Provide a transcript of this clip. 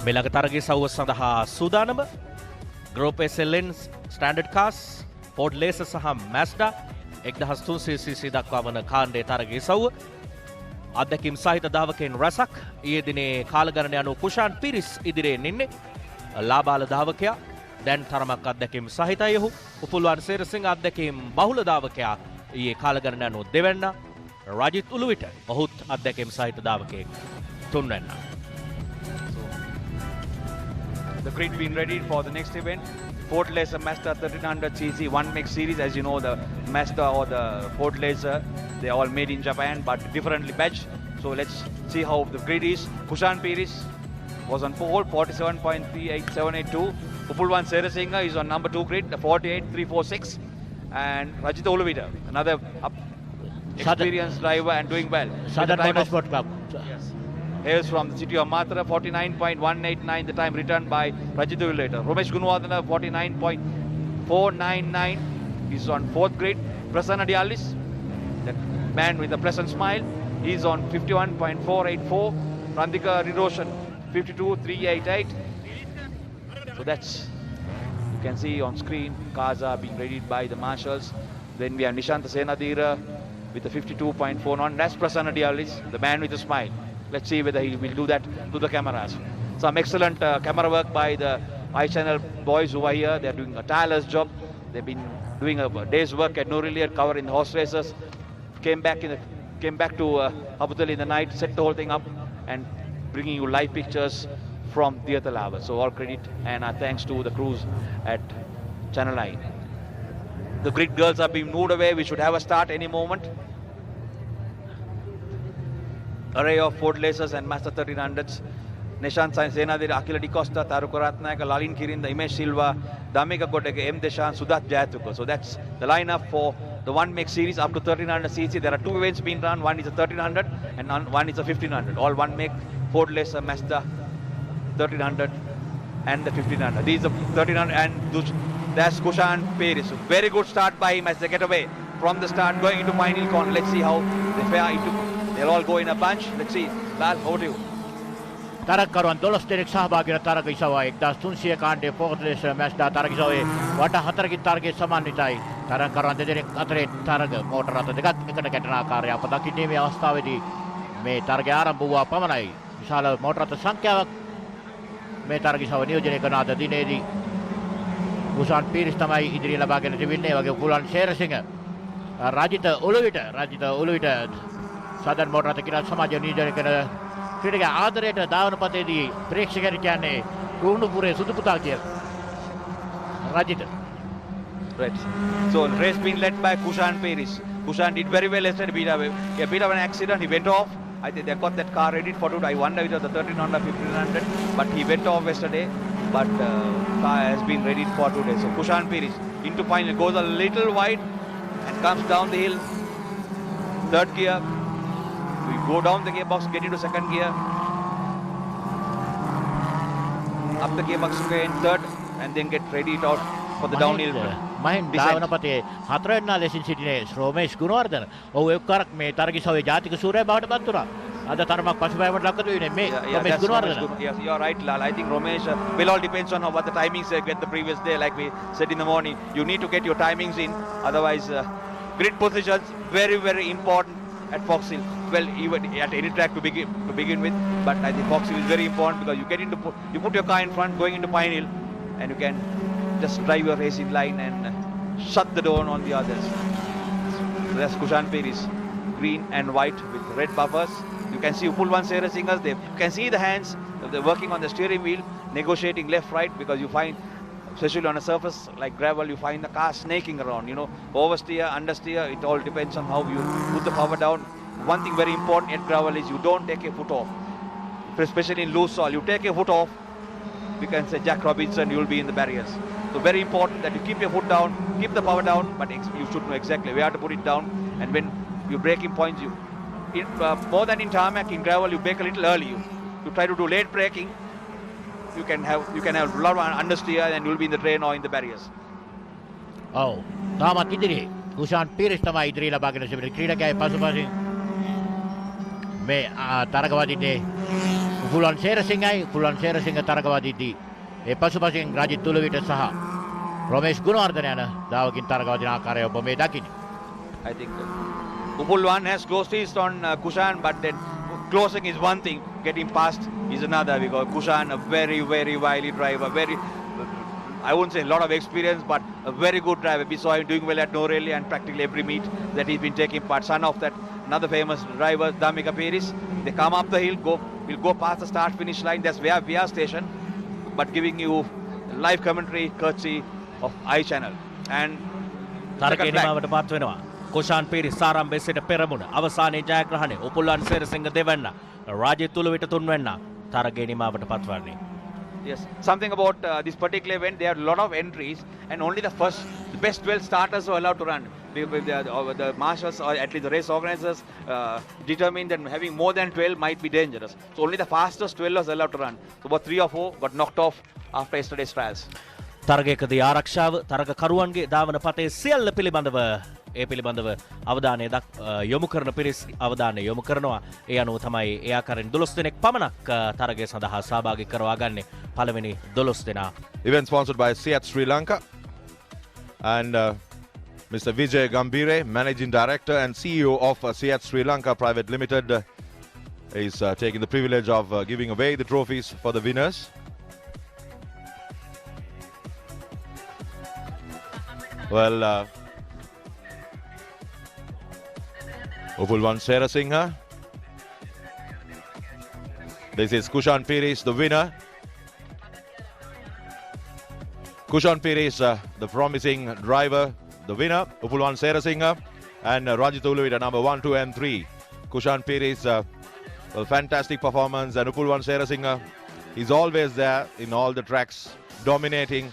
මේ ළඟ තරගයේ සවුව සඳහා සූදානම Group SLN Standard Cars, Ford Laser සහ Mazda 1300cc දක්වා වන කාණ්ඩයේ තරගයේ සවුව අධ්‍යක්ීම් සහිත ධාවකයන් රසක් ඊයේ දිනේ කාලගණන යනු කුෂාන් පිරිස් ඉදිරියෙන් ඉන්නේ. ලාබාල ධාවකයා දැන් තරමක් අධ්‍යක්ීම් සහිතයි. ඔහු උපුල්වන් සේරසිංහ අධ්‍යක්ීම් බහුල ධාවකයා ඊයේ කාලගණන යනු දෙවැන්න. රජිත් උළුවිට ඔහුත් අධ්‍යක්ීම් සහිත ධාවකයෙක් තුන්වැන්න. The grid being ready for the next event. Ford Laser Mazda 1300cc 1MX series. As you know, the Mazda or the Ford Laser, they are all made in Japan but differently badged. So let's see how the grid is. Kushan Piris was on pole, 47.38782. Upulwan Serasingha is on number 2 grid, 48.346. And Rajit Oluvita, another experienced driver and doing well. Southern Motorsport Club. Yes. Hails from the city of Matra, 49.189, the time returned by Rajit Oluvita. Romesh Gunwardana, 49.499, is on 4th grade. Prasanna Dialis, that man with a pleasant smile, he's on 51.484. Randika Riroshan, 52.388. So that's, you can see on screen, cars are being readied by the marshals. Then we have Nishanta Senadira with the 52.41. That's Prasanna Dialis, the man with a smile. Let's see whether he will do that to the cameras. Some excellent camera work by the iChannel boys who are here. They're doing a tireless job. They've been doing a day's work at Norillier, covering the horse races. Came back to Abu Dhabi in the night, set the whole thing up, and bringing you live pictures from Theatre Lava. So all credit and our thanks to the crews at Channel 9. The grid girls are being moved away. We should have a start any moment. Array of Ford Lasers and Mazda 1300s. Nishant Senadira, Akila Di Costa, Taruka Ratnaka, Lalin Kirin, Imesh Silva, Damika Kodeke, M. Deshan, Sudat Jayatuka. So that's the lineup for the 1MX series up to 1300cc. There are two events being run. One is a 1300 and one is a 1500. All 1MX, Ford Laser, Mazda 1300 and the 1500. These are 1300 and that's Kushan Paris. Very good start by him as they get away from the start going into final corner. Let's see how they fare into. They'll all go in a bunch. Let's see. Lal, over to you. තරගකරුවන් 12 දෙනෙක් සහභාගී වන තරග ඉසව 1300 කාණ්ඩයේ Ford Laser Mazda තරග ඉසවයේ වඩා 4කින් තරගයේ සමන්විතයි. තරගකරුවන් දෙදෙනෙක් අතරේ තරග මෝටර රථ දෙකක් එකට ගැටෙන ආකාරය අප දකින්නේ මේ අවස්ථාවේදී මේ තරගය ආරම්භ වූවා පමණයි. විශාල මෝටර රථ සංඛ්‍යාවක් මේ තරග ඉසව නියෝජනය කරන අද දිනේදී කුෂාන් පීරිස් තමයි ඉදිරිය ලබාගෙන තිබෙන්නේ. වගේ උපුල්වන් සේරසිංහ රජිත ඔළුවිට සදන් මෝටර රථ කිරා සමාජය නියෝජනය කරන ක්‍රීඩක ආදරයට දාවන පතේදී ප්‍රේක්ෂකයන් කියන්නේ රුණුපුරේ සුදු පුතා කියලා. Rajit. Right. So race being led by Kushan Paris. Kushan did very well yesterday. He beat up an accident. He went off. I think they got that car ready for today. I wonder if it was the 1300, 1500, but he went off yesterday. But car has been ready for today. So Kushan Paris into final, goes a little wide and comes down the hill. Third gear. We go down the gearbox, get into second gear. Up the gearbox again, third, and then get ready out for the downhill. මහින් ධාවන පතේ හතරවෙනිදා ලෙසින් සිටිනේ රෝමේෂ් ගුණවර්ධන. ඔහු එක්කරක් මේ තරගිසවේ ජාතික සූරය බවට පත් වුණා. අද තරමක් පසුබෑමට ලක් වෙන්නේ මේ රෝමේෂ් Gunawardena. Yes, you are right, Lal. I think Romesh will all depends on what the timings they get the previous day. Like we said in the morning, you need to get your timings in. Otherwise, grid positions very, very important at Foxhill. Well, even at any track to begin with, but I think Foxhill is very important because you put your car in front going into Pine Hill, and you can just drive your racing line and shut the door on the others. So that's Kushan Paris, green and white with red buffers. You can see Upulwan Serasingers. You can see the hands. They're working on the steering wheel, negotiating left, right, because you find, especially on a surface like gravel, you find the car snaking around. You know, oversteer, understeer. It all depends on how you put the power down. One thing very important at gravel is you don't take a foot off, especially in loose soil. You take a foot off, we can say Jack Robinson, you'll be in the barriers. So very important that you keep your foot down, keep the power down, but you should know exactly where to put it down. And when you braking points, more than in tarmac, in gravel, you brake a little early. You try to do late braking, you can have a lot of understeer and you'll be in the drain or in the barriers. ඔව්. තාමත් ඉදිරියේ කුෂාන් පීරිස් තමයි ඉදිරිය ලබාගෙන සිටින ක්‍රීඩකයා පසුපසින් මේ තරග වදින්නේ උපුලුවන් සේරසිංහ තරගවදිද්දී ඒ පසුපසින් රජිත් තුලවිට සහ රොමේෂ් ගුණවර්ධන යන දාවකින් තරගවදින ආකාරය ඔබ මේ දකින්නේ. I think Upul 1 has closed his on Kushan, but then closing is one thing, getting past is another, because Kushan, a very, very wily driver, I wouldn't say a lot of experience, but a very good driver. We saw him doing well at Norelli and practically every meet that he's been taking part. Son of that another famous driver, Damika Peris. They come up the hill, will go past the start-finish line. That's where we are stationed, but giving you live commentary courtesy of iChannel. And තරගයේ නිමාවට පත් වෙනවා. කුෂාන් පීරිස් ආරම්භයේ සිට පෙරමුණ අවසානයේ ජයග්‍රහණය Upulvan Serasinghe දෙවන්න Rajith තුලවිට තුන්වැන්න තරගයේ නිමාවට පත්වන්නේ. Yes, something about this particular event, there are a lot of entries and only the best 12 starters are allowed to run. The marshals or at least the race organizers determined that having more than 12 might be dangerous. So only the fastest 12 was allowed to run. So about 3 or 4 got knocked off after yesterday's trials. තරගයකදී ආරක්ෂාව තරගකරුවන්ගේ ධාවන පතේ සියල්ල පිළිබඳව අවධානය යොමු කරන පිරිස් අවධානය යොමු කරනවා. ඒ අනුව තමයි ඒ ආකාරයෙන් 12 දෙනෙක් පමණක් තරගය සඳහා සහභාගී කරවා ගන්නේ. පළවෙනි 12 දෙනා. Event sponsored by Seat Sri Lanka and Mr. Vijay Gambire, Managing Director and CEO of Seat Sri Lanka Private Limited, is taking the privilege of giving away the trophies for the winners. Well, Upul 1 Serasinghe. This is Kushan Pires, the winner. Kushan Pires, the promising driver, the winner. Upul 1 Serasinghe and Rajit Uluvita, number 1, 2 and 3. Kushan Pires, a fantastic performance, and Upul 1 Serasinghe is always there in all the tracks, dominating.